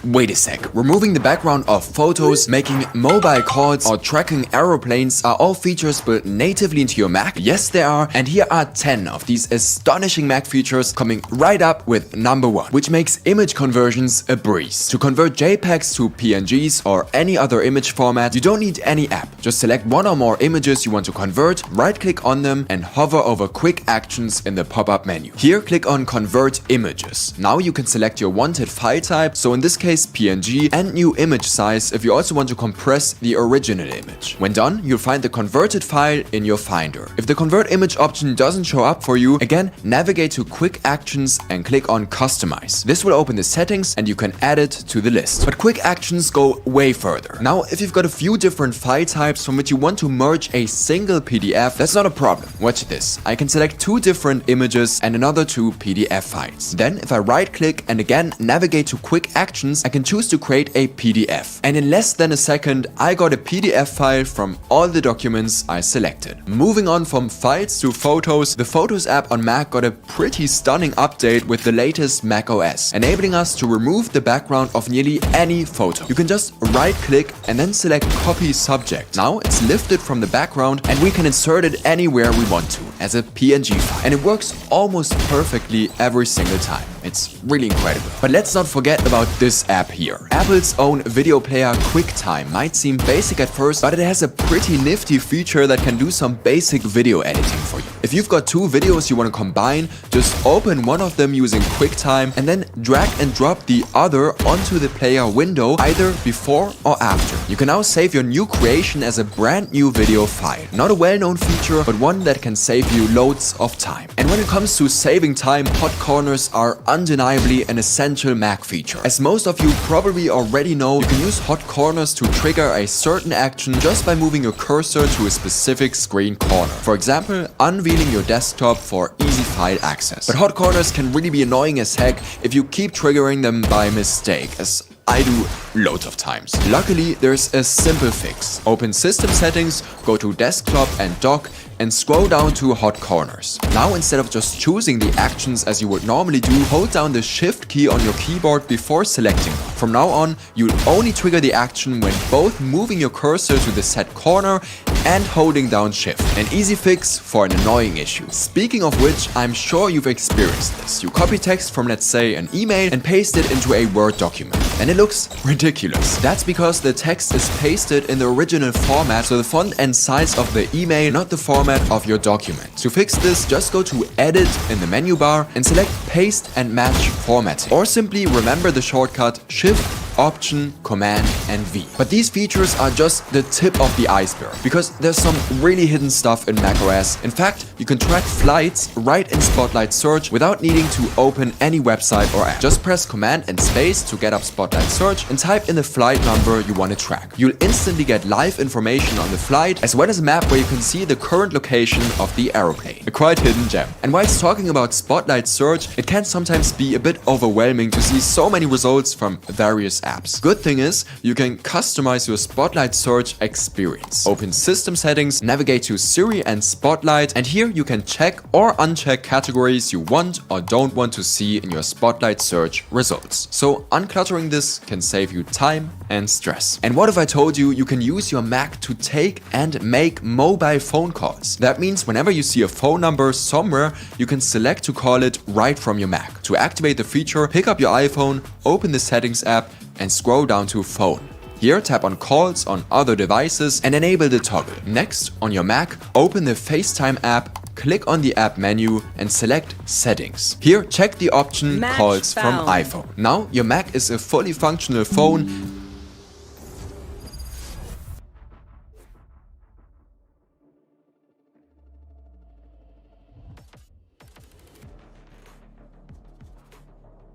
Wait a sec, removing the background of photos, making mobile calls or tracking aeroplanes are all features built natively into your Mac? Yes they are, and here are 10 of these astonishing Mac features coming right up with number 1, which makes image conversions a breeze. To convert JPEGs to PNGs or any other image format, you don't need any app. Just select one or more images you want to convert, right click on them and hover over quick actions in the pop-up menu. Here click on convert images. Now you can select your wanted file type, so in this case PNG, and new image size if you also want to compress the original image. When done, you'll find the converted file in your Finder. If the convert image option doesn't show up for you, again navigate to quick actions and click on customize. This will open the settings and you can add it to the list. But quick actions go way further. Now if you've got a few different file types from which you want to merge a single PDF, that's not a problem. Watch this. I can select 2 different images and another 2 PDF files. Then if I right click and again navigate to quick actions, I can choose to create a PDF. And in less than a second, I got a PDF file from all the documents I selected. Moving on from files to photos, the Photos app on Mac got a pretty stunning update with the latest Mac OS, enabling us to remove the background of nearly any photo. You can just right click and then select copy subject. Now it's lifted from the background and we can insert it anywhere we want to as a PNG file. And it works almost perfectly every single time. It's really incredible. But let's not forget about this app here. Apple's own video player QuickTime might seem basic at first, but it has a pretty nifty feature that can do some basic video editing for you. If you've got 2 videos you want to combine, just open one of them using QuickTime and then drag and drop the other onto the player window either before or after. You can now save your new creation as a brand new video file. Not a well-known feature, but one that can save you loads of time. And when it comes to saving time, hot corners are undeniably an essential Mac feature. As most of you probably already know, you can use hot corners to trigger a certain action just by moving your cursor to a specific screen corner. For example, unveiling your desktop for easy file access. But hot corners can really be annoying as heck if you keep triggering them by mistake, as I do loads of times. Luckily, there's a simple fix. Open System Settings, go to Desktop and Dock, and scroll down to Hot Corners. Now instead of just choosing the actions as you would normally do, hold down the Shift key on your keyboard before selecting one. From now on, you'll only trigger the action when both moving your cursor to the set corner and holding down Shift. An easy fix for an annoying issue. Speaking of which, I'm sure you've experienced this. You copy text from, let's say, an email and paste it into a Word document, and it looks ridiculous. That's because the text is pasted in the original format, so the font and size of the email, not the format of your document. To fix this, just go to Edit in the menu bar and select Paste and Match Formatting. Or simply remember the shortcut Shift, Option, Command, and V. But these features are just the tip of the iceberg, because there's some really hidden stuff in macOS. In fact, you can track flights right in Spotlight Search without needing to open any website or app. Just press Command and Space to get up Spotlight Search and type in the flight number you want to track. You'll instantly get live information on the flight, as well as a map where you can see the current location of the aeroplane. A quite hidden gem. And whilst talking about Spotlight Search, it can sometimes be a bit overwhelming to see so many results from various apps. Good thing is, you can customize your Spotlight Search experience. Open System Settings, navigate to Siri and Spotlight, and here you can check or uncheck categories you want or don't want to see in your Spotlight Search results. So uncluttering this can save you time and stress. And what if I told you you can use your Mac to take and make mobile phone calls? That means whenever you see a phone number somewhere, you can select to call it right from your Mac. To activate the feature, pick up your iPhone, open the Settings app, and scroll down to Phone. Here, tap on Calls on other devices and enable the toggle. Next, on your Mac, open the FaceTime app, click on the app menu and select Settings. Here, check the option Match Calls found. from iPhone. Now, your Mac is a fully functional phone.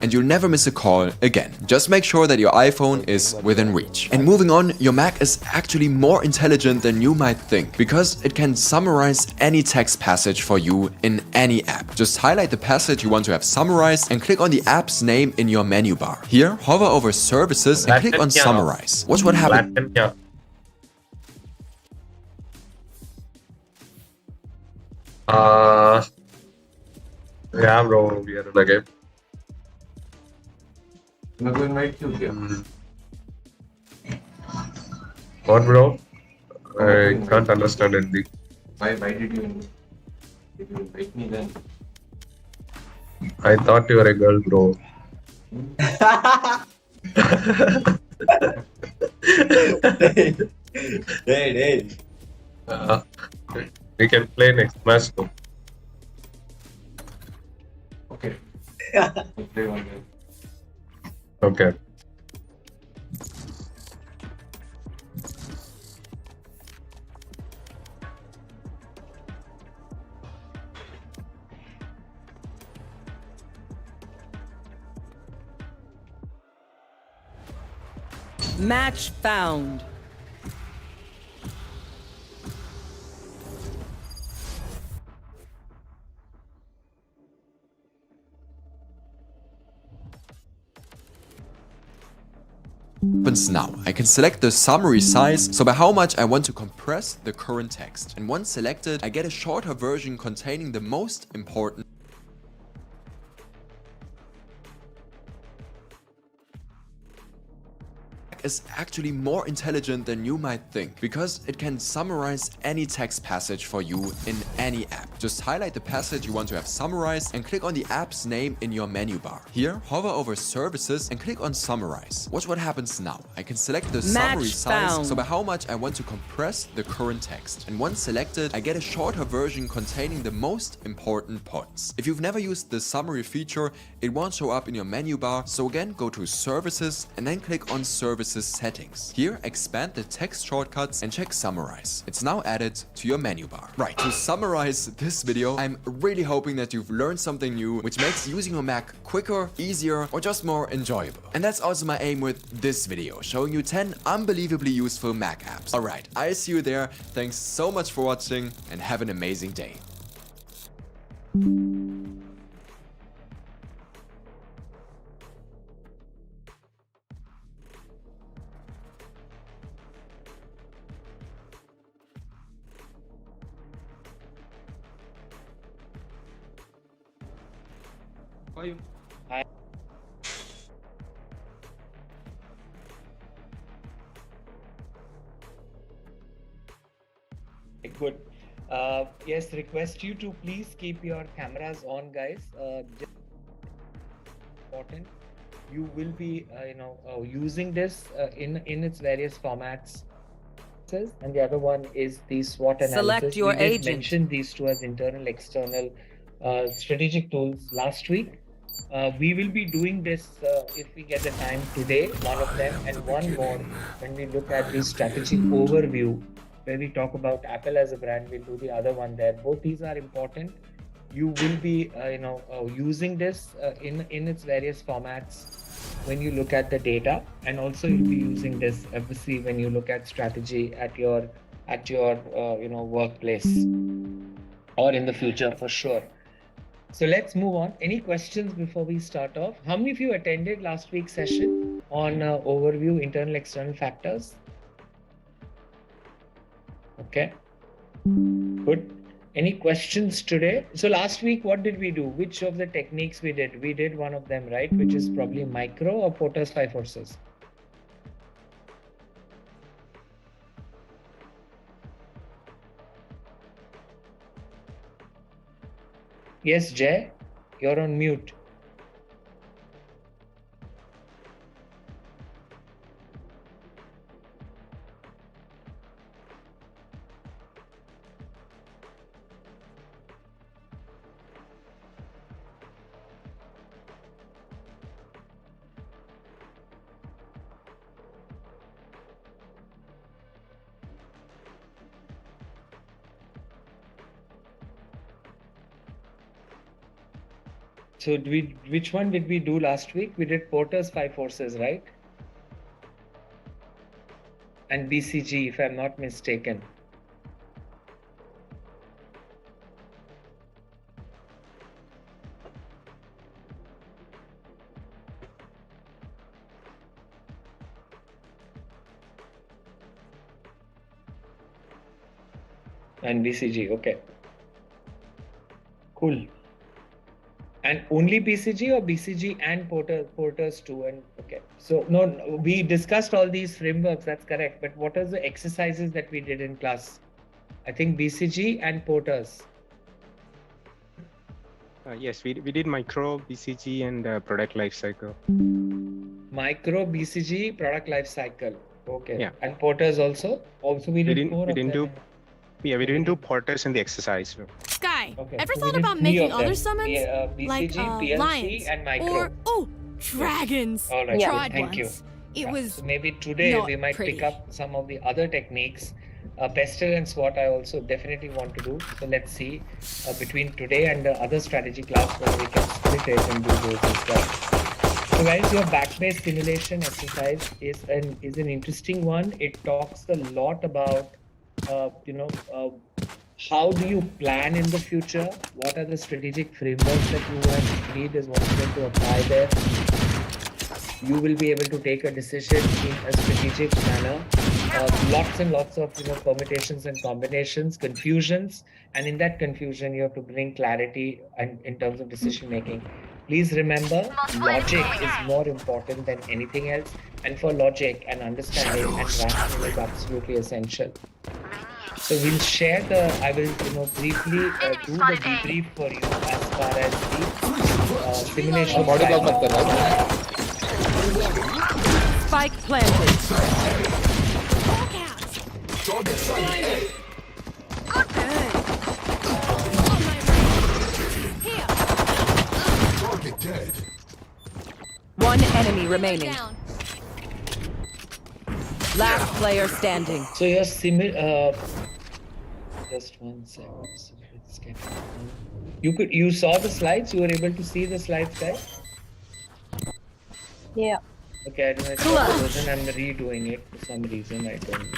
And you'll never miss a call again. Just make sure that your iPhone is within reach. And moving on, your Mac is actually more intelligent than you might think, because it can summarize any text passage for you in any app. Just highlight the passage you want to have summarized and click on the app's name in your menu bar. Here, hover over Services and click on Summarize. Watch what happens. Yeah, bro, we are in a game. I'm going right to here. What, bro? I can't understand anything. Why did you invite me then? I thought you were a girl, bro. Hey. We can play next match, though. Okay. We'll play one game. Okay. Match found. Now, I can select the summary size, so by how much I want to compress the current text. And once selected, I get a shorter version containing the most important is actually more intelligent than you might think, because it can summarize any text passage for you in any app. Just highlight the passage you want to have summarized and click on the app's name in your menu bar. Here, hover over Services and click on Summarize. Watch what happens now. I can select the summary size, so by how much I want to compress the current text. And once selected, I get a shorter version containing the most important points. If you've never used the summary feature, it won't show up in your menu bar, so again, go to Services and then click on Services Settings. Here, expand the text shortcuts and check Summarize. It's now added to your menu bar. Right, to summarize this video, I'm really hoping that you've learned something new, which makes using your Mac quicker, easier, or just more enjoyable. And that's also my aim with this video, showing you 10 unbelievably useful Mac apps. Alright, I'll see you there. Thanks so much for watching and have an amazing day. How are you? Good. Yes, request you to please keep your cameras on, guys. Just important. You will be, using this in its various formats. And the other one is the SWOT Select analysis. your We did agent. mention these two as internal, external strategic tools last week. We will be doing this if we get the time today, one of them, and one more when we look at the strategic overview, where we talk about Apple as a brand. We'll do the other one there. Both these are important. You will be, using this in its various formats when you look at the data, and also you'll be using this obviously when you look at strategy at your workplace or in the future for sure. So let's move on. Any questions before we start off? How many of you attended last week's session on overview internal external factors? Okay, good. Any questions today? So last week, what did we do? Which of the techniques we did? We did one of them, right? Which is probably micro or Porter's five forces. Yes, Jay, you're on mute. So which one did we do last week? We did Porter's five forces, right? And BCG, if I'm not mistaken. And BCG, okay. Cool. And only BCG or BCG and Porter's too? And okay, so no, we discussed all these frameworks. That's correct. But what are the exercises that we did in class? I think BCG and Porter's. Yes, we did micro, BCG, and product life cycle. Micro, BCG, product life cycle. Okay. Yeah. And Porter's also. Also, we did four of them. We didn't do Porter's in the exercise. Sky, Okay. ever So thought about making other summons? BCG, Like PLC, lions and micro. or dragons. All right. Tried Thank you. once. It was So maybe today not we might pretty. pick up some of the other techniques. Pestle and SWOT I also definitely want to do. So let's see between today and the other strategy class whether we can split it and do those as well. So guys, your back-based simulation exercise is an interesting one. It talks a lot about how do you plan in the future? What are the strategic frameworks that you want need is what you want to apply there. You will be able to take a decision in a strategic manner. Lots and lots of permutations and combinations, confusions, and in that confusion you have to bring clarity and in terms of decision making. Please remember, logic is more important than anything else, and for logic and understanding and rationale is absolutely essential. So we'll share I will briefly do the debrief for you as far as the simulation. Spike planted. One enemy remaining. Last player standing. So your just 1 second. So let's get you saw the slides? You were able to see the slides, guys? Yeah. Okay, I don't know. I'm redoing it for some reason. I don't.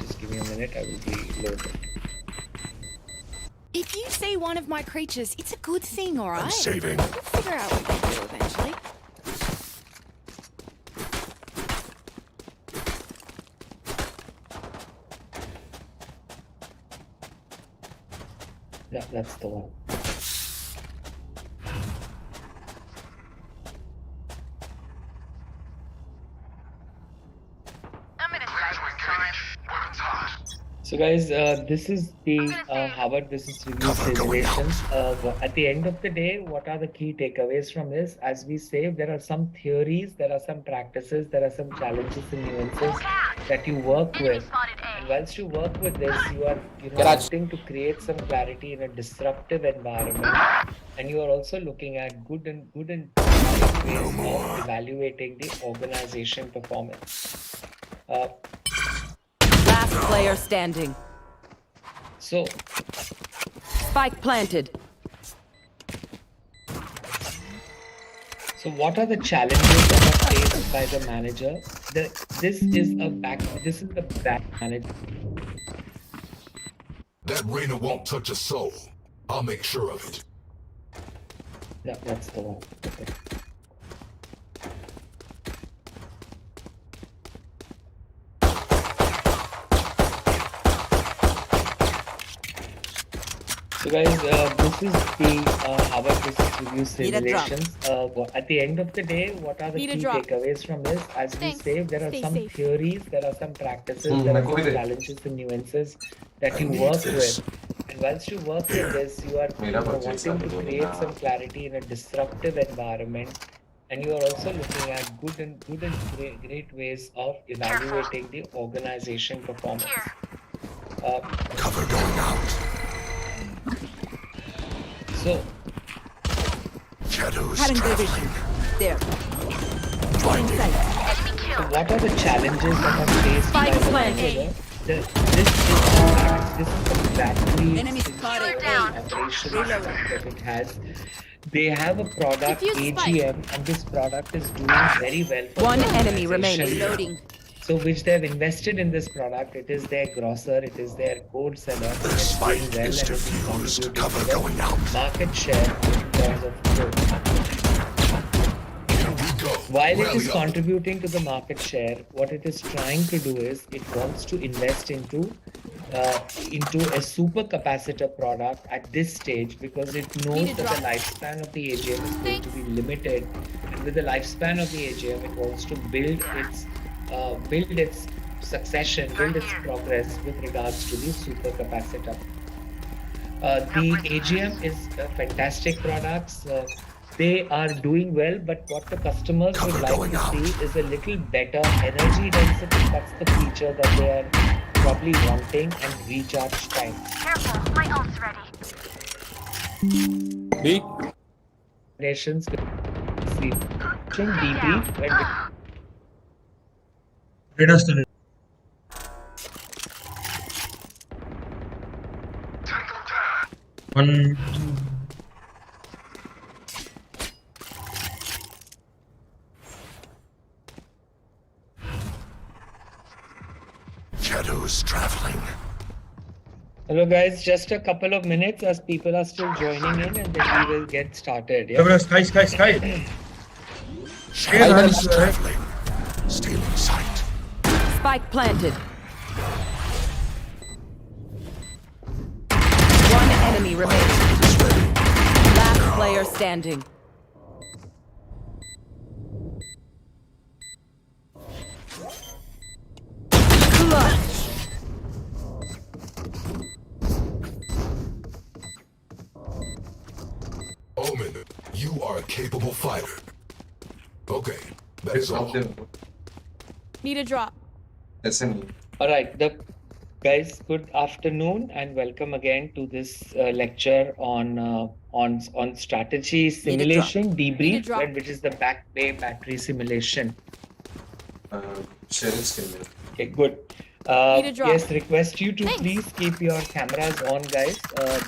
Just give me a minute. I will reload it. If you see one of my creatures, it's a good thing, alright? I'm saving. We'll figure out what to do eventually. Yeah, that's the one. So guys, this is the Harvard Business Review simulations. At the end of the day, what are the key takeaways from this? As we say, there are some theories, there are some practices, there are some challenges and nuances that you work with. And whilst you work with this, you are wanting to create some clarity in a disruptive environment. And you are also looking at good and ways of evaluating the organization performance. Last player standing. So Spike planted. So what are the challenges that are faced by the manager? This is the back manager. That Reyna won't touch a soul. I'll make sure of it. Yeah, that's the one. Okay. So guys, this is the Harvard Business Review simulations. At the end of the day, what are the key takeaways from this? As we say, there are some theories, there are some practices, there are some challenges and nuances that you work with. And whilst you work with this, you are wanting to create some clarity in a disruptive environment. And you are also looking at good and great ways of evaluating the organization performance. Cover going out. So, Shadows Having traveling. vision. There. Blinding. So what are the challenges that are faced by Spike the planted. manager? This is exactly Enemy spotted. operational aspect that it has. They have a product Diffuse spike. AGM, and this product is doing very well for One the enemy organization. remaining. Loading. So which they've invested in this product. It is their grosser, it is their code seller. It is Spike doing well and is it is diffused. contributing Cover to the going out. market share in terms of growth. Here we go. While it Rally is up. contributing to the market share, what it is trying to do is it wants to invest into a super capacitor product at this stage because it knows that the lifespan of the AGM is going to be limited. And with the lifespan of the AGM, it wants to build its succession, build its progress with regards to the super capacitor. The AGM is fantastic products. They are doing well, but what the customers would Cover like going to out. see is a little better energy density. That's the feature that they are probably wanting, and recharge time. Careful, my ult's ready. Nations with sleep. Debrief when One, Shadows traveling. Hello guys, just a couple of minutes as people are still joining in, and then we will get started. Yeah? sky. Shadows traveling. Stealing sight. Spike planted. One enemy remaining. Last player standing. Clutch. Omen, you are a capable fighter. Okay, that is all. Need a drop. All right, guys, good afternoon and welcome again to this lecture on strategy simulation Need a debrief, drop. and which is the back bay battery simulation. Sharing screen. Okay, good. Need a drop. Yes, request you to Thanks. please keep your cameras on, guys.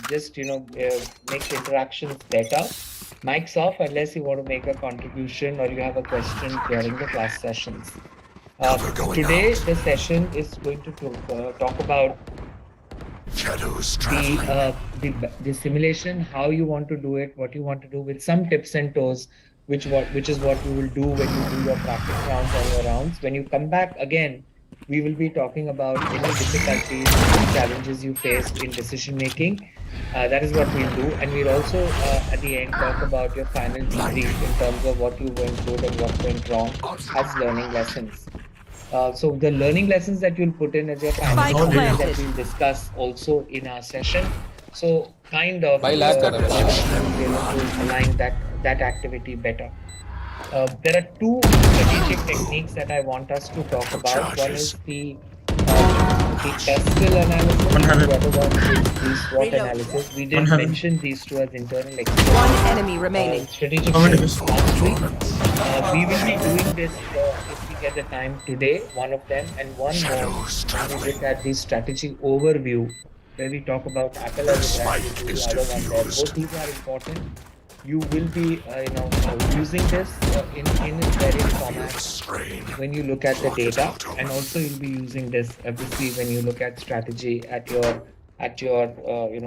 Just make the interactions better. Mics off unless you want to make a contribution or you have a question during the class sessions. Today, the session is going to talk about Shadows traveling. the simulation, how you want to do it, what you want to do, with some tips and toes, which is what you will do when you do your practice rounds and your rounds. When you come back again, we will be talking about any difficulties, challenges you faced in decision making. That is what we'll do, and we'll also at the end talk about your final debrief in terms of what you went good and what went wrong as learning lessons. So the learning lessons that you'll put in as your final Spike assignment that planted. we'll discuss also in our session. So kind of Bhai lag kar raha hai. we'll be able to align that activity better. There are two strategic techniques that I want us to talk about. One is the Pascal analysis, and the other one is the SWOT Reload. analysis. We did mention these two as internal One experiment enemy remaining. strategic frameworks last week. We will be doing this if we get the time today, one of them, and one more when we look at the strategy overview, where we talk about Apple as a strategy, the other one there. Both these are important. You will be, using this in its various formats when you look at the data, and also you'll be using this obviously when you look at strategy at your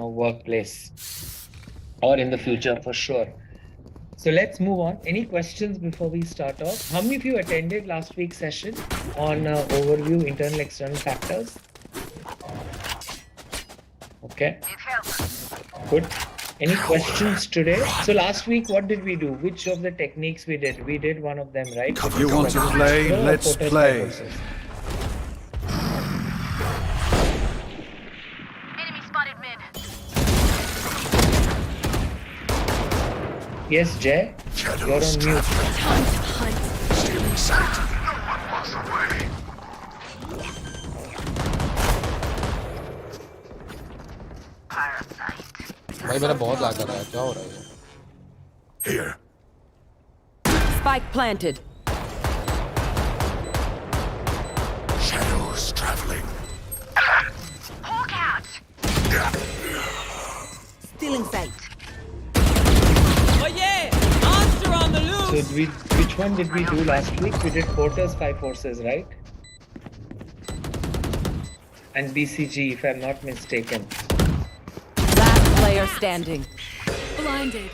workplace or in the future for sure. So let's move on. Any questions before we start off? How many of you attended last week's session on overview internal external factors? Okay, good. Any questions today? So last week, what did we do? Which of the techniques we did? We did one of them, right? You want to play? Let's play. Enemy spotted mid. Yes, Jay, you're on mute. Stealing sight. भाई मेरा बहुत lag कर रहा है क्या हो रहा है Here. Spike planted. Shadows traveling. Hawk out. Stealing sight. So which one did we do last week? We did Porter's 5 forces, right? And BCG, if I'm not mistaken. Last player standing. Blinded.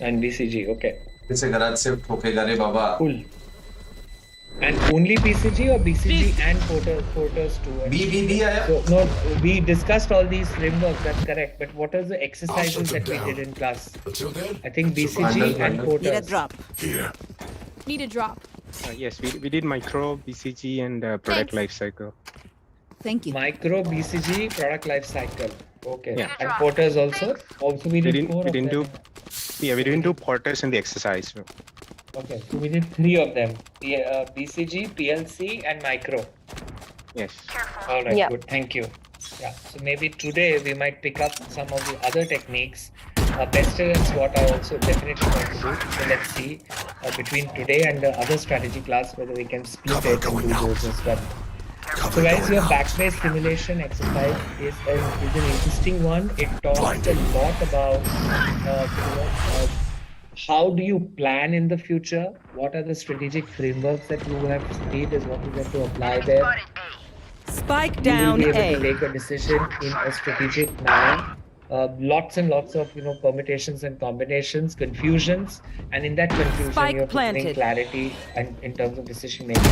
And BCG, okay. इसे garage से ठोकेगा रे बाबा. Cool. And only BCG or BCG and Porters too? B आया. So, no, we discussed all these frameworks, that's correct. But what are the exercises that we did in class? Until then, I think BCG and Need a Porters. drop. here. Need a drop. Yes, we did micro, BCG, and product Thanks. life cycle. Thank you. Micro BCG product life cycle. Okay. Yeah. And Porters also? Also we did four We didn't of do. them. Yeah, we didn't do porters in the exercise. Okay, so we did 3 of them. BCG, PLC and micro. Yes. All right, Yeah. good. Thank you. Yeah, so maybe today we might pick up some of the other techniques. Pestle and SWOT I also definitely want to do. So let's see between today and the other strategy class whether we can split Cover it and going do out. those as well. Cover So guys, going your out. back-based simulation exercise is an interesting one. It talks Blinded. a lot about how do you plan in the future? What are the strategic frameworks that you have studied is what you have to apply there. Spotted A. Spike You will down be able to A. take a decision in a strategic manner. Lots and lots of permutations and combinations, confusions, and in that confusion Spike you have to bring planted. clarity and in terms of decision making.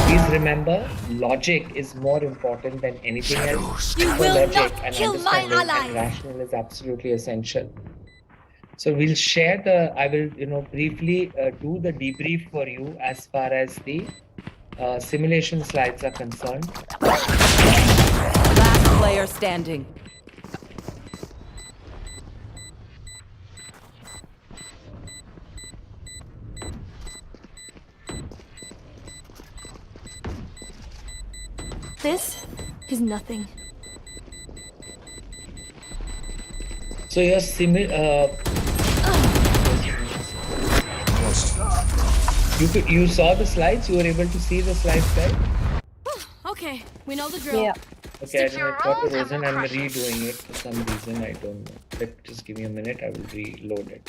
Please remember, logic is more important than anything else. Shadows. You So will logic not and kill my understanding and ally. rational is absolutely essential. So we'll share I will briefly do the debrief for you as far as the simulation slides are concerned. Last player standing. This is nothing. So your you saw the slides. You were able to see the slides, right? Okay, we know the drill. Yeah. Okay, I Stick your don't know. rolls and Rosen, we'll I'm crush it. redoing it for some reason. I don't know. Just give me a minute. I will reload it.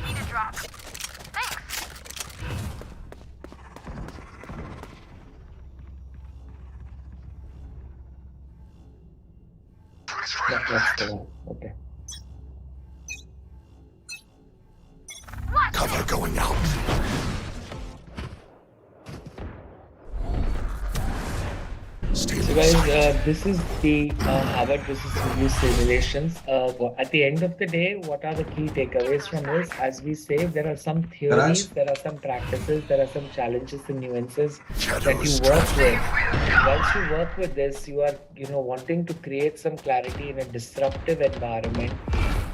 Need a drop. Thanks. That's the one. Okay. Cover going out. guys, this is the Harvard versus Review simulations. At the end of the day, what are the key takeaways from this? As we say, there are some theories, there are some practices, there are some challenges and nuances that you work with. Once you work with this, you are, wanting to create some clarity in a disruptive environment,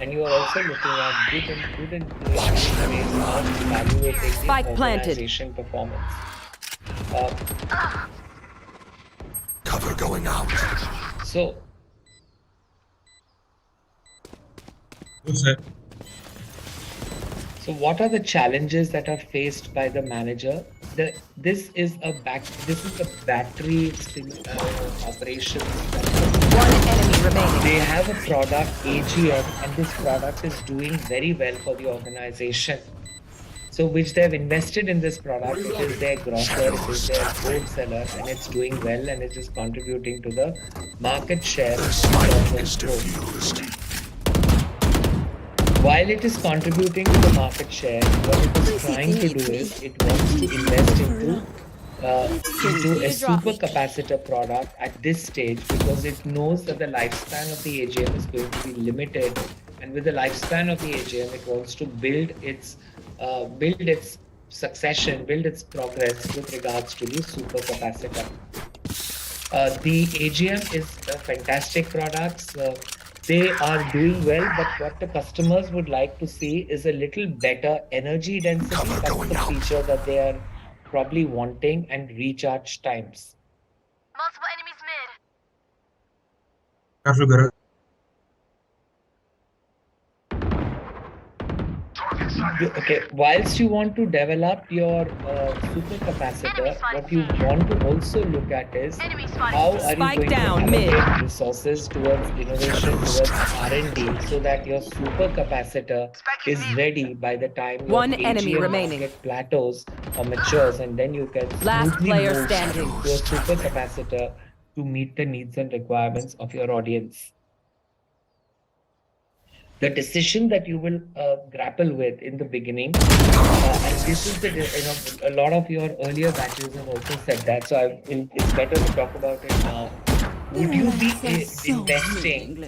and you are also looking at good and creative ways of evaluating Spike the planted. organization performance. Cover going out. So. So what are the challenges that are faced by the manager? This is a battery operations. One enemy remaining. They have a product, AGM, and this product is doing very well for the organization. So which they've invested in this product, it is their grosser, it is their gold seller, and it's doing well, and it is contributing to the market share. While it is contributing to the market share, what it is trying to do is it wants to invest into a super capacitor product at this stage, because it knows that the lifespan of the AGM is going to be limited, and with the lifespan of the AGM, it wants to build its succession, build its progress with regards to the super capacitor. The AGM is a fantastic product. They are doing well, but what the customers would like to see is a little better energy density. That's the feature that they are probably wanting, and recharge times. Multiple enemies mid. Okay, whilst you want to develop your super capacitor, what you want to also look at is how are you going to allocate resources towards innovation, towards R&D, so that your super capacitor is ready by the time your AGM market plateaus or matures, and then you can smoothly move to a super capacitor to meet the needs and requirements of your audience. The decision that you will grapple with in the beginning, and this is a lot of your earlier batches have also said that, so it's better to talk about it now. Would you be investing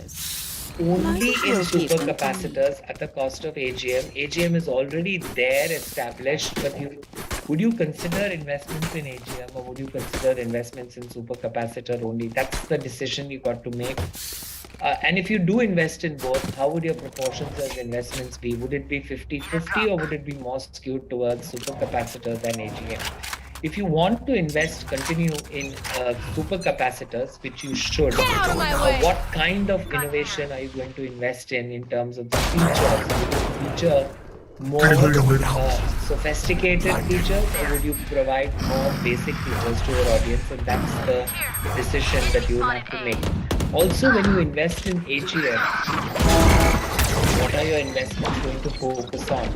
only in super capacitors at the cost of AGM? AGM is already there, established, but would you consider investments in AGM, or would you consider investments in super capacitor only? That's the decision you got to make. And if you do invest in both, how would your proportions of investments be? Would it be 50-50, or would it be more skewed towards super capacitors than AGM? If you want to continue in super capacitors, which you should, what kind of innovation are you going to invest in terms of the features? Would you feature more sophisticated features, or would you provide more basic features to your audience? And that's the decision that you will have to make. Also, when you invest in AGM, what are your investments going to focus on?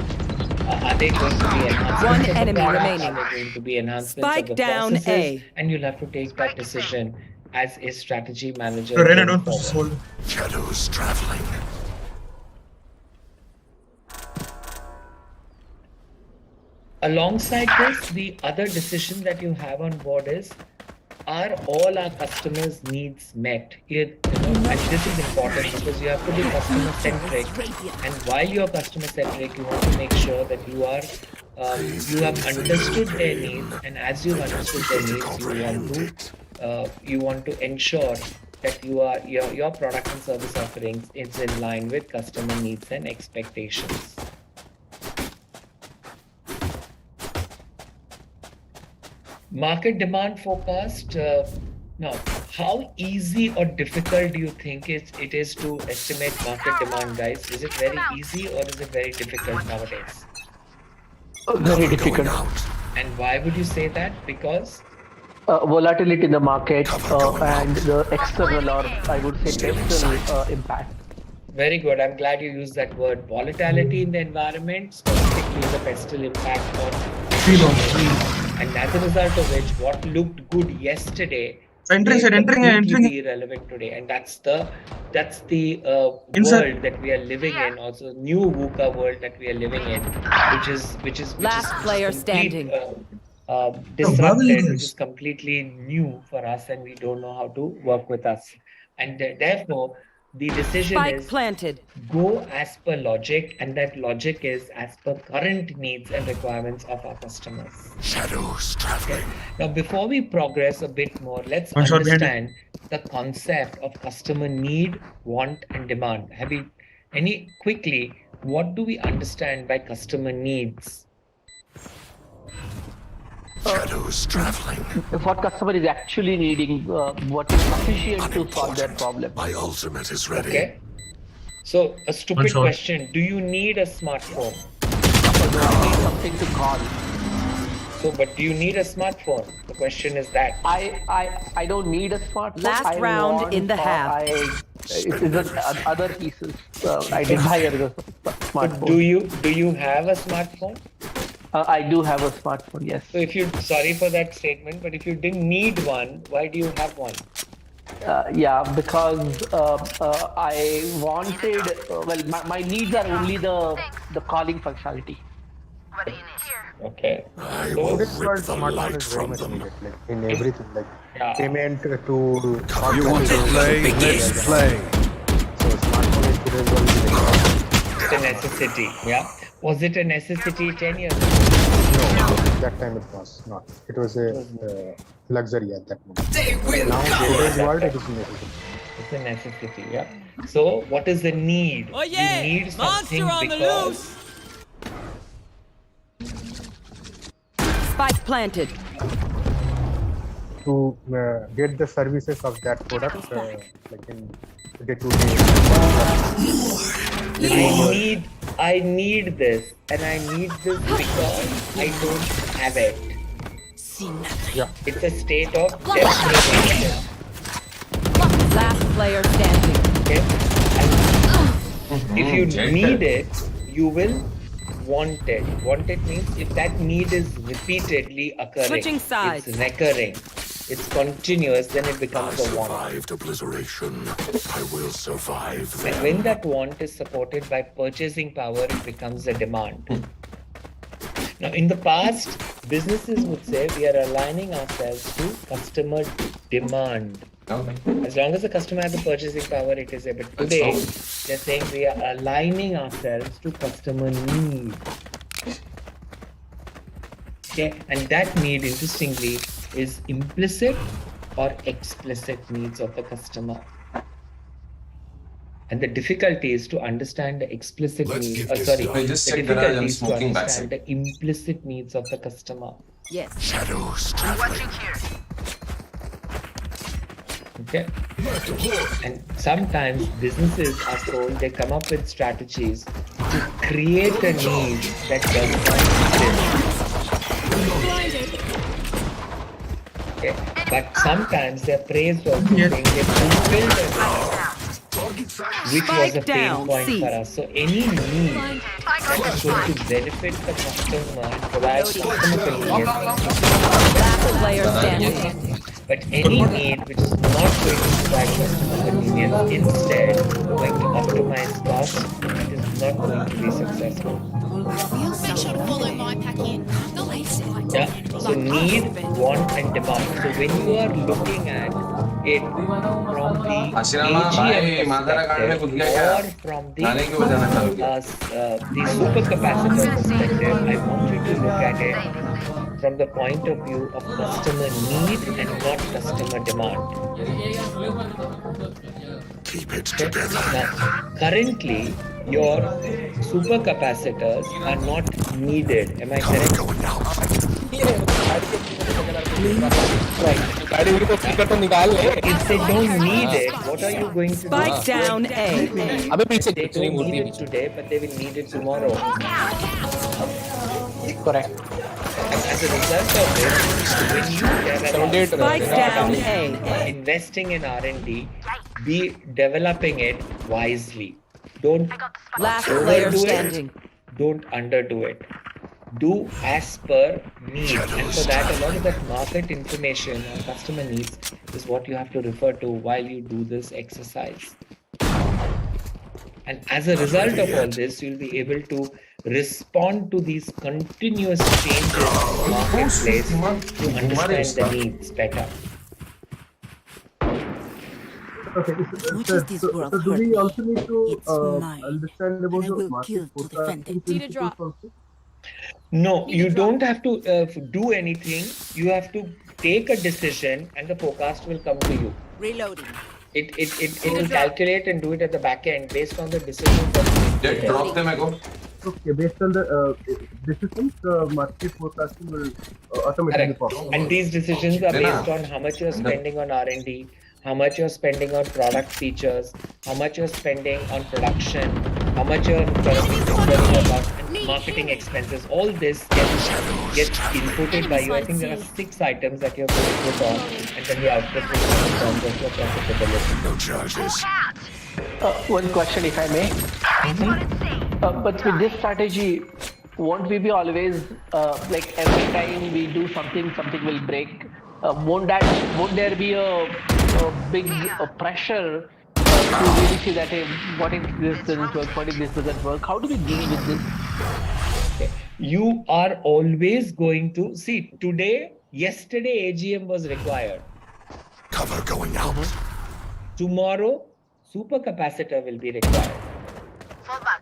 Are they going to be enhancements of the product? Are they going to be enhancements of the processes? And you'll have to take that decision as a strategy manager. Shadows traveling. Alongside this, the other decision that you have on board is, are all our customers' needs met? And this is important, because you have to be customer centric. And while you're customer centric, you want to make sure that you have understood their needs. And as you've understood their needs, you want to ensure that your product and service offerings is in line with customer needs and expectations. Market demand forecast. Now, how easy or difficult do you think it is to estimate market demand, guys? Is it very easy, or is it very difficult nowadays? Very difficult. And why would you say that? Because? Volatility in the market and the external, or I would say external impact. Very good. I'm glad you used that word. Volatility in the environment, specifically the pestle impact on. And as a result of which, what looked good yesterday is completely irrelevant today. And that's the world that we are living in, also new VUCA world that we are living in, which is last player standing. disrupted, which is completely new for us, and we don't know how to work with us. And therefore, the decision Spike is planted. go as per logic, and that logic is as per current needs and requirements of our customers. Shadows traveling. Now, before we progress a bit more, let's One shot behind understand the concept of customer need, want, and demand. Quickly, what do we understand by customer needs? Shadows traveling. If what customer is actually needing, what is sufficient to solve their problem. My ultimate is ready. Okay. So, a stupid One shot. question. Do you need a smartphone? Or do I need something to call? So, but do you need a smartphone? The question is that. I don't need a smartphone. Last I round want, in the or half. It isn't other pieces. I did hire the smartphone. Do you have a smartphone? I do have a smartphone, yes. So sorry for that statement, but if you didn't need one, why do you have one? Yeah, because I wanted, my needs are only the calling functionality. What do you need? Here. Okay. I So, will This rip world the smartphone light is very from much them. needed, like in everything, like Yeah. payment to. You want to play? Let's play. So smartphone is today's world is very it's a necessity. Yeah. Was it a necessity 10 years ago? No, that time it was not. It was a luxury at that moment. Now today's world it is necessary. It's a necessity. Yeah. So, what is the need? Oh, yeah. You need something Monster on the because Spike planted. To get the services of that product, like in day-to-day. I need this, and I need this because I don't have it. Yeah. It's a state of deprivation. Last player standing. Okay? And if you need it, you will want it. Want it means if that need is repeatedly occurring, Switching sides. it's recurring, it's continuous, then it I becomes a want. survived obliteration. I will survive And them. when that want is supported by purchasing power, it becomes a demand. Now, in the past, businesses would say we are aligning ourselves to customer demand. Okay. As long as the customer has the purchasing power, it is able. Today, they're saying we are aligning ourselves to customer need. Okay, and that need, interestingly, is implicit or explicit needs of the customer. And the difficulty is to understand the explicit Let's needs. give this Sorry, guy- Hey, the just check difficulty that I'm is to smoking understand backside. the implicit needs of the customer. Yes. Shadows traveling. Watching here. Okay. And sometimes businesses are told they come up with strategies to create a need that does not exist. Blinded. Okay. But sometimes they're praised also saying they fulfilled a need, which was a Spike pain down, point C. for us. So any need that is going to benefit the customer and provide customer convenience. Last player standing. But any need which is not going to provide customer convenience, instead going to optimize cost, it is not going to be successful. Make sure to follow my pack in. They'll ace it. Yeah. So need, want, and demand. So when you are looking at it from the Ashirama, bhai, madara kaadne AGM kuch gaya kya? perspective or from the Naale kyun bajana chalu kiya? the supercapacitor perspective, I want you to look at it from the point of view of customer need and not customer demand. Keep it Okay? together. Now, currently, your supercapacitors are not needed. Am I correct? Going down. Right. If they don't need it, what are you going to do? Spike down A. They don't need it today, but they will need it tomorrow. Correct. And as a result of this, when you develop Spike down A. investing in R&D, be developing it wisely. Don't Last player overdo it. standing. Don't underdo it. Do as per need. And for that, a lot of that market information or customer needs is what you have to refer to while you do this exercise. And as a result of all this, you'll be able to respond to these continuous changes in the marketplace to understand the needs better. Okay, so do we also need to understand about the market forecasting principles also? No, you don't have to do anything. You have to take a decision and the forecast will come to you. Reloading. It will calculate and do it at the back end based on the decisions that you make. Drop them, I go. Okay, based on the decisions, the market forecasting will automatically Correct. pop. And these decisions are based on how much you're spending on R&D, how much you're spending on product features, how much you're spending on production, how much you're spending on marketing expenses. All this gets inputted by you. I think there are 6 items that you have to put on, and then the output will come in terms of your profitability. No charges. One question, if I may. But with this strategy, won't we be always like every time we do something, something will break? Won't there be a big pressure to really see that what if this doesn't work, what if this doesn't work? How do we deal with this? Okay. You are always going to see yesterday AGM was required. Cover going out. Tomorrow, supercapacitor will be required.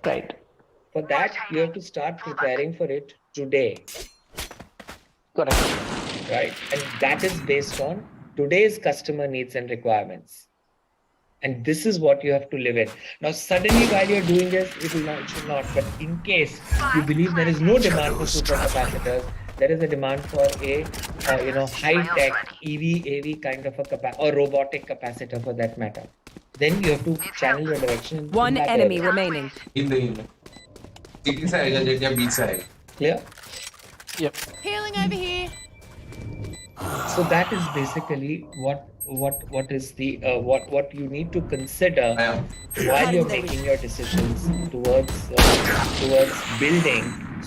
Right. For that, you have to start preparing for it today. Correct. Right. And that is based on today's customer needs and requirements. And this is what you have to live in. Now, suddenly while you're doing this, it should not. But in case you believe there is no demand for supercapacitors, there is a demand for a high-tech EV, AV kind of or robotic capacitor for that matter. Then you have to channel your direction. One enemy remaining. In the city side, beach side. Clear? Yep. Healing over here. So that is basically what is the what you need to consider while you're making your decisions towards building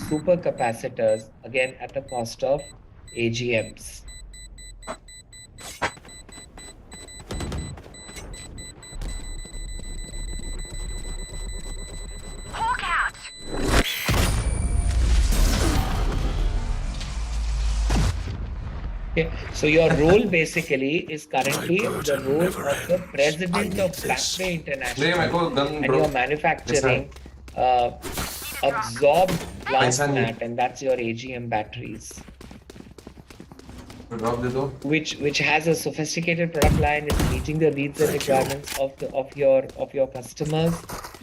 supercapacitors, again at the cost of AGMs. Okay, so your role basically is currently the role of the president of Backbay International, and you're manufacturing absorbed glass mat, and that's your AGM batteries, which has a sophisticated product line. It's meeting the needs and requirements of your customers.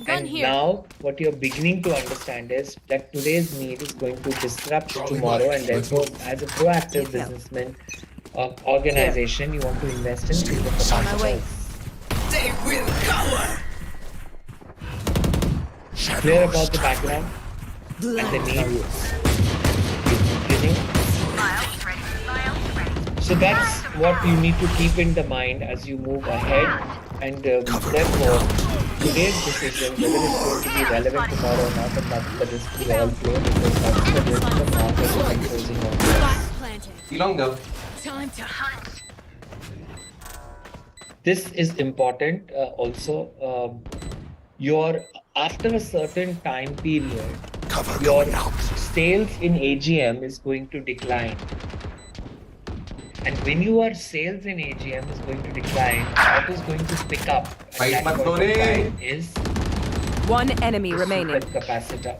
And now what you're beginning to understand is that today's need is going to disrupt tomorrow, and therefore as a proactive businessman organization, you want to invest in supercapacitors. They will cover. Clear about the background and the needs. So that's what you need to keep in the mind as you move ahead, and therefore today's decision, whether it's going to be relevant tomorrow or not, and that's the risk we all play, because that's the risk the market is imposing on us. Time to hunt. This is important also. After a certain time period, your sales in AGM is going to decline. And when your sales in AGM is going to decline, what is going to pick up at that point of time is one enemy remaining. Capacitor.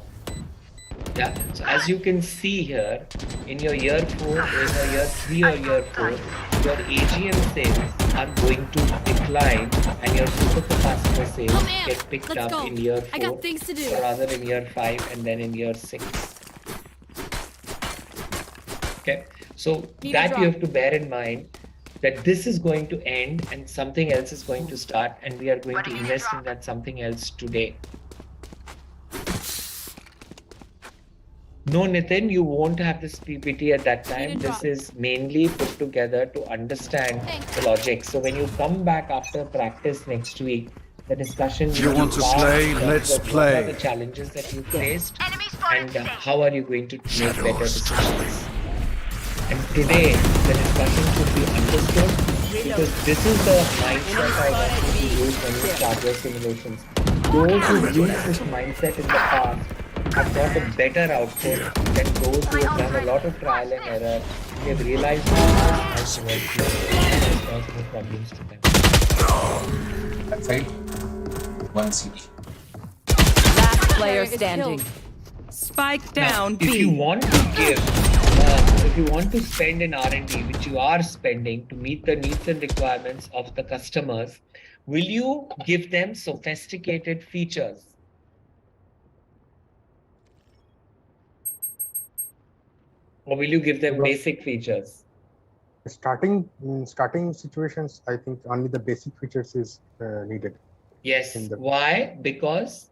Yeah. So as you can see here, in your year 4, in your year 3 or year 4, your AGM sales are going to decline, and your supercapacitor sales get picked up in year 4, or rather in year 5, and then in year 6. Okay. So that you have to bear in mind, that this is going to end and something else is going to start, and we are going to invest in that something else today. No, Nitin, you won't have this PPT at that time. This is mainly put together to understand the logic. So when you come back after practice next week, the discussion You want to play? Let's play. What are the challenges that you faced, and how are you going to make better decisions? And today, the discussion should be understood, because this is the mindset I want you to use when you start your simulations. those who used this mindset in the past have got a better output than those who have done a lot of trial and error. They've realized that this has worked and has caused no problems to them. Outside. One CD. Last player standing. Spike down Now, if you B. want to give, if you want to spend in R&D, which you are spending to meet the needs and requirements of the customers, will you give them sophisticated features? Or will you give them basic features? Starting situations, I think only the basic features is needed. Yes. In the- Why? Because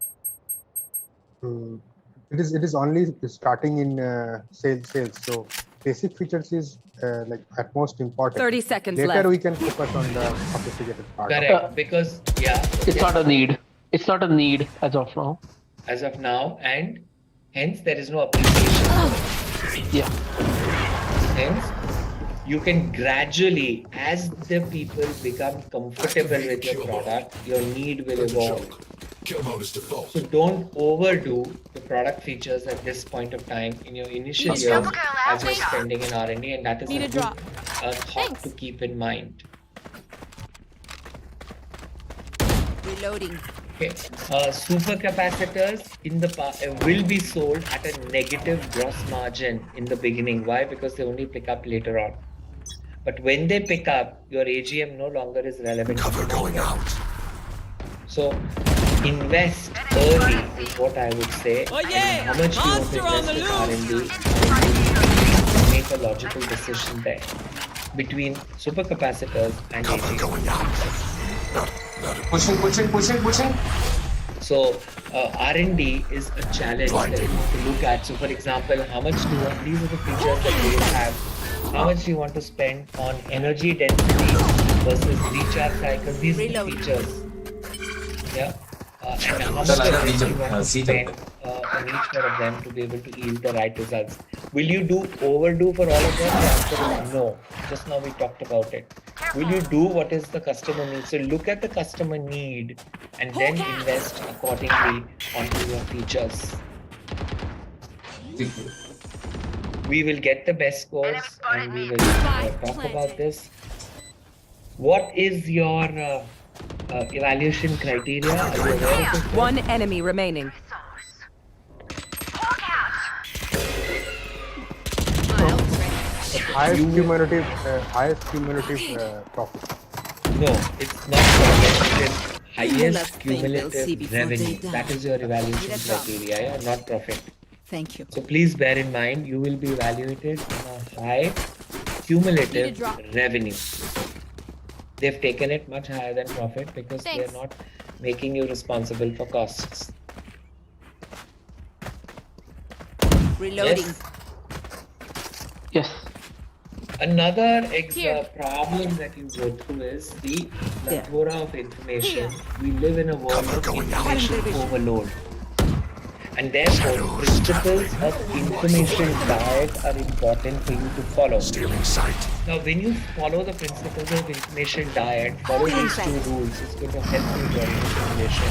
it is only starting in sales. So basic features is like at most important. 30 seconds Later left. we can focus on the sophisticated part. correct. Because It's not a need. It's not a need as of now. as of now, and hence there is no appreciation. Yeah. Hence, you can gradually, as the people become comfortable with your product, your need will evolve. Kill mode is default. So don't overdo the product features at this point of time in your initial years as you're spending in R&D, and that is Need a a good drop. thought to keep in mind. Reloading. Okay. Super capacitors in the will be sold at a negative gross margin in the beginning. Why? Because they only pick up later on. But when they pick up, your AGM no longer is relevant. Cover going out. So invest early is what I would say. Oh, yeah. And how much Monster you want on to the invest in R&D, make a logical decision there between super capacitors and Cover AGM. going out. Pushing. So R&D is a challenge that you have to look at. So for example, how much do you want, these are the features that you will have. How much do you want to spend on energy density versus recharge cycle? These are the features. Yeah. And how much Sir, I have energy you region, want to seat spend on each one of them to be able to yield the right results. Will you overdo for all of them? The answer is no. Just now we talked about it. Will you do what is the customer need? So look at the customer need and then invest accordingly onto your features. We will get the best scores and we will talk about this. What is your evaluation criteria? Are you aware of it? One enemy remaining. Highest cumulative profit. No, it's not profit. It is highest Last thing they'll see cumulative before they revenue. die. That is your evaluation Need a drop. criteria, yeah? Not profit. Thank you. So please bear in mind, you will be evaluated on a high Need a cumulative drop. revenue. They've taken it much higher than profit because they're Thanks. not making you responsible for costs. Reloading. Yes. Yes. Another Here. problem that you go through is the plethora of information. We live in a world of information overload. And therefore, principles of information diet are important for you to follow. Stealing sight. Now, when you follow the principles of information diet, follow these two rules. It's going to help you get information.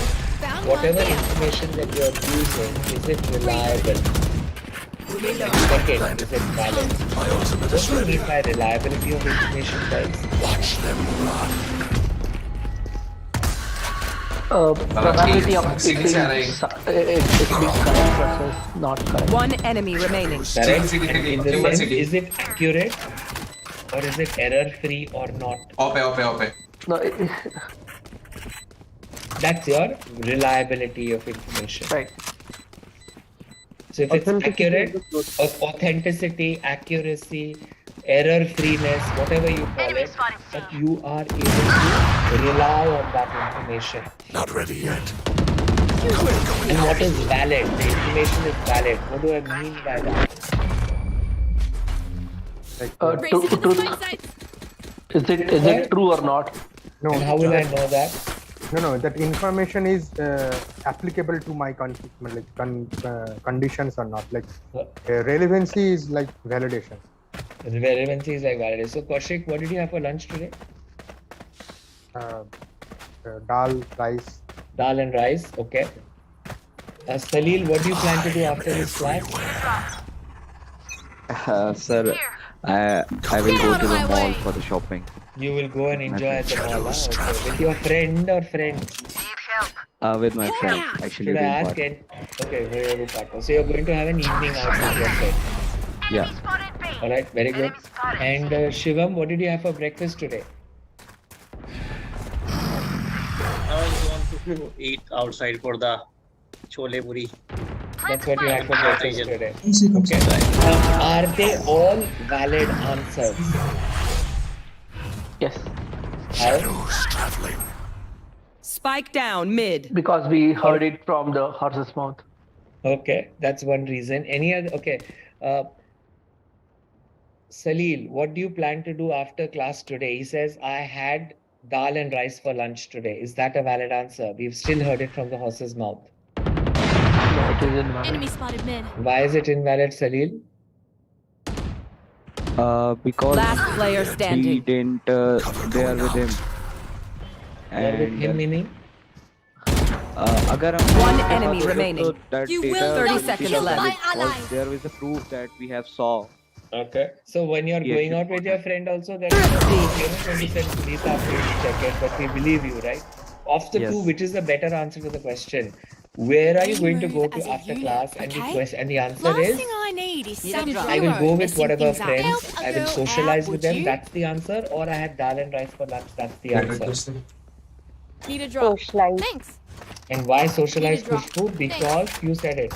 Whatever information that you are using, is it reliable? Second, is it valid? My ultimate What is do you ready. mean by reliability of information, guys? Watch them run. Probability of it CD being से आ रहा है। correct versus not correct. One enemy remaining. Correct? CD, And in the Timber sense, CD. is it accurate or is it error-free or not? Ope. No, That's your reliability of information. right. So if it's accurate, authenticity, accuracy, error-freeness, whatever you call it, but you are able to rely on that information. Not ready yet. And what is valid? The information is valid. What do I mean by that? Is it true or not? No, And how will I know that? no. That information is applicable to my conditions or not. Like relevancy is like validation. Relevancy is like valid. So Kaushik, what did you have for lunch today? Dal, rice, Dal and rice. Okay. Salil, what do you plan to do after this class? Sir, I will go to the mall for the shopping. You will go and enjoy at the mall, huh? Okay. With your friend or friends? With my friend. Actually, Should I doing ask part. it? Okay, very good partner. So you're going to have an evening out with your friend. Yeah. Alright, very good. And Shivam, what did you have for breakfast today? I was going to eat outside for the chole puri. That's what you had for breakfast today. Okay. Are they all valid answers? Yes, How? Spike down mid. because we heard it from the horse's mouth. Okay, that's one reason. Any other? Okay. Salil, what do you plan to do after class today? He says, I had dal and rice for lunch today. Is that a valid answer? We've still heard it from the horse's mouth. No, it is invalid. Enemy spotted mid. Why is it invalid, Salil? Because Last player we standing. didn't there with him. Or with him meaning? अगर One हम enemy remaining. that You data will not will be be seconds valid left. because there is a proof that we have saw. Okay. So when you're Yes, going yes. out with your friend also, then when you said please have to check it, but we believe you, right? Of the Yes. two, which is the better answer to the question? Where are you going to go Move to as a after unit, class? And okay? and the answer Last is thing I need is some I will go with messing whatever things up. friends. Help a I will girl socialize out, with would them. you? That's the answer. Or I had dal and rice for lunch. That's the answer. Need a drop. Socialize. Thanks. And why socialize Need a drop. Khushbu? Because you said it.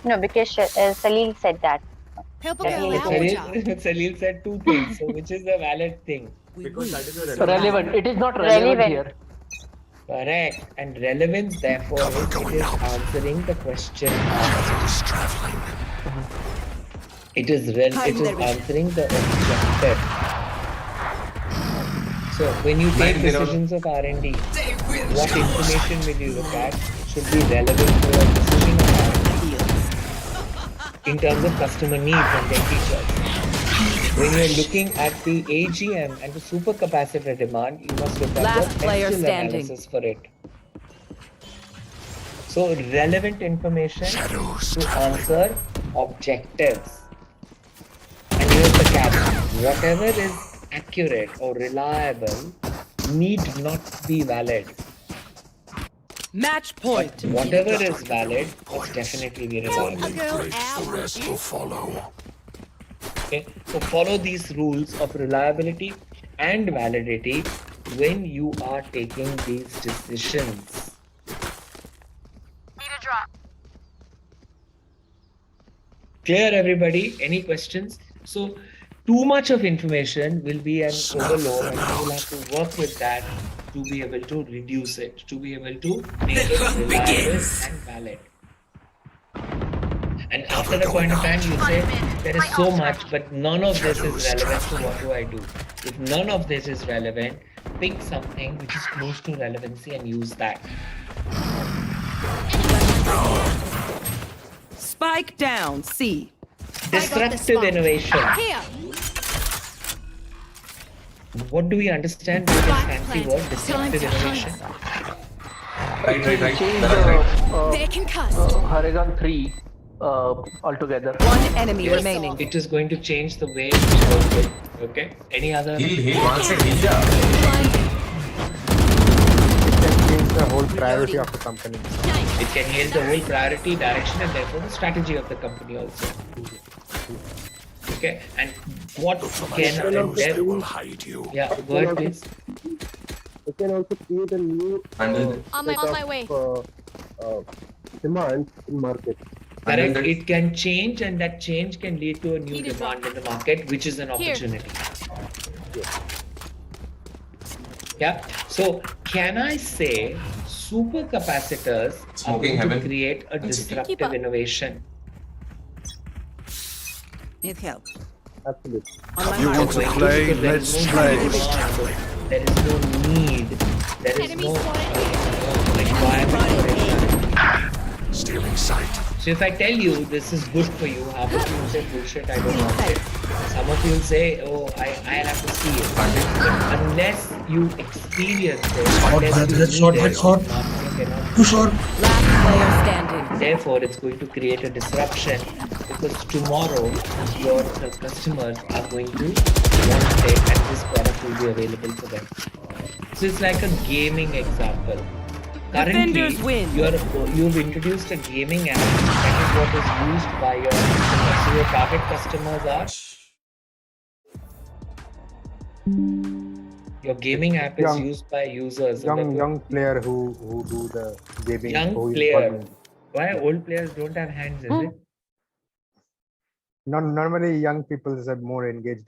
No, because Salil said that. Help a That girl he out, would ya? Salil said two things. So which is the valid thing? Because that is a Relevant. It is not relevant, Relevant. here. Correct. And relevance, therefore, it is answering the question asked. It is answering the objective. So when you take decisions of R&D, what information will you look at should be relevant to your decision of R&D in terms of customer needs and their features. When you're looking at the AGM and the supercapacitor demand, you must look at Last the player textual standing. analysis for it. So relevant information to answer objectives. And here's the catch. Whatever is accurate or reliable need not be valid. Match point. Whatever is valid must definitely be Help a reliable. girl The out, would rest you? will follow. Okay, so follow these rules of reliability and validity when you are taking these decisions. Need a drop. Clear, everybody? Any questions? So, too much of information will be an overload, and you will have to work with that to be able to reduce it, to be able to make it reliable and valid. And after a point of time, you say, there is so much, but none of this is relevant, so what do I do? If none of this is relevant, pick something which is close to relevancy and use that. Spike down C. Disruptive innovation. Here. What do we understand by this fancy word, Time disruptive to innovation? right. Change They're concussed. Haragon 3 altogether. One enemy Yes, remaining. it is going to change the way we work with. Okay. Any other? He wants a ninja. It can change the whole priority of the company. It can change the whole priority, direction, and therefore the strategy of the company also. Okay. And what can Shadows will hide you. yeah, go ahead, please. It can also create a new And On my way. demand in market. Correct. It can change, and that change can lead to a new Need a demand in the market, which is an Here. opportunity. Yeah. So, can I say supercapacitors are Smoking going to heaven. create a Keep up. disruptive innovation? Need help. Absolutely. You want to play? Let's play. There is no need. There is Enemy no spotted. requirement for it. Stealing sight. So if I tell you this is good for you, half of you will say bullshit, I don't want it. Some of you will say, oh, I have to see it. But unless you experience it, unless you need it, marketing cannot. Last player standing. Therefore, it's going to create a disruption because tomorrow your customers are going to want it and this product will be available for them. So it's like a gaming example. Currently, Defenders win. you've introduced a gaming app that is what is used by your customers. So your target customers are your gaming app is used by users. Young player who do the gaming. Young player. Why old players don't have hands? Is it? Normally young people are more engaged